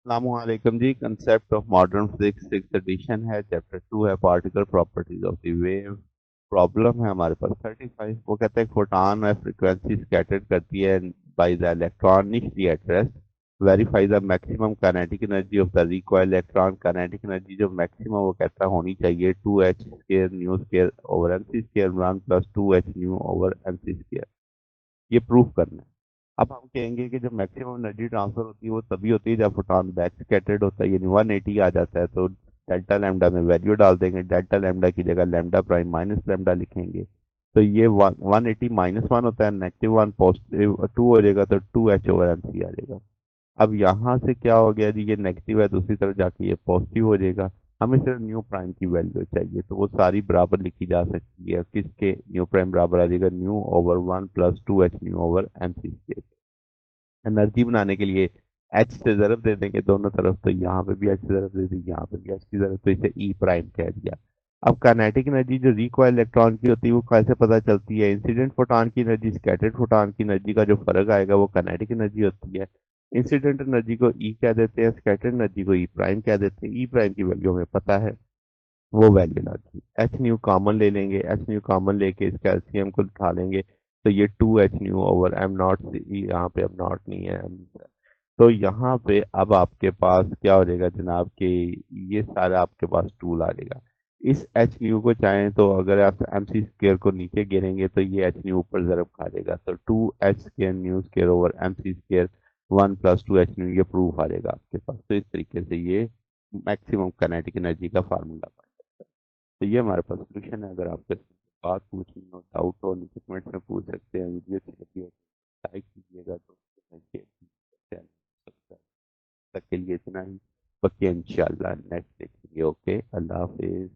अस्सलामुअलैकुम जी। Concept of modern physics six edition है। चैप्टर 2 है particle properties of the wave. Problem है हमारे पास 35। वो कहता है फोटॉन है फ्रीक्वेंसी स्कैटर्ड करती है by the electron initially at rest. Verify the maximum kinetic energy of the recoil electron. Kinetic energy जो मैक्सिमम वो कहता है होनी चाहिए 2h square new square over mc square 1 plus 2h nu over mc square. ये proof करना है। अब हम कहेंगे कि जब मैक्सिमम एनर्जी ट्रांसफर होती है वो तभी होती है जब फोटॉन बैक स्कैटर्ड होता है, यानी 180 आ जाता है। तो डेल्टा लैम्डा में वैल्यू डाल देंगे, डेल्टा लैम्डा की जगह लैम्डा प्राइम माइनस लैम्डा लिखेंगे। तो ये 180 -1 होता है, -1 पॉजिटिव 2 हो जाएगा, तो 2h ओवर एम सी आ जाएगा। अब यहाँ से क्या हो गया जी, ये नेगेटिव है, दूसरी तरफ जाके ये पॉजिटिव हो जाएगा। हमें सिर्फ न्यू प्राइम की वैल्यू चाहिए, तो वो सारी बराबर लिखी जा सकती है। किसके न्यू प्राइम बराबर आ जाएगा nu over 1 plus 2h nu over M C square. Energy बनाने के लिए एच से ज़रब दे देंगे दोनों तरफ, तो यहाँ पे भी एच से ज़रब दे देंगे, यहाँ पे भी एच की ज़रब, तो इसे ई प्राइम कह दिया। अब काइनेटिक एनर्जी जो रिकॉइल इलेक्ट्रॉन की होती है वो कैसे पता चलती है? इंसिडेंट फोटॉन की एनर्जी स्कैटर्ड फोटॉन की एनर्जी का जो फर्क आएगा वो काइनेटिक एनर्जी होती है। इंसिडेंट एनर्जी को ई कह देते हैं, स्कैटर्ड एनर्जी को ई प्राइम कह देते हैं। ई प्राइम की वैल्यू हमें पता है, वो वैल्यू लाती है। एच न्यू कॉमन ले लेंगे, एच न्यू कॉमन लेके इसका एलसीएम को उठा लेंगे, तो ये 2h nu over am not, यहाँ पे एम नॉट नहीं है M। तो यहाँ पे अब आपके पास क्या हो जाएगा जनाब कि ये सारा आपके पास टूल आ जाएगा। इस एच न्यू को चाहें तो अगर आप एम सी स्क्र को नीचे गिरेंगे तो ये एच न्यू ऊपर जरब खा जाएगा, तो 2h स्क्र न्यू स्क्र ओवर एम सी स्क्र 1 प्लस 2h न्यू, ये प्रूफ आ जाएगा आपके पास। तो इस तरीके से ये मैक्सिमम काइनेटिक एनर्जी का फार्मूला। तो ये हमारे पास सोल्यूशन है। अगर आपको बात पूछनी हो, डाउट हो, नीचे कमेंट में पूछ सकते हैं। वीडियो अच्छी लगी हो लाइक कीजिएगा, तो शेयर कीजिएगा, तक के लिए इतना ही। बाकी इंशाल्लाह नेक्स्ट देखेंगे। ओके, अल्लाह हाफिज।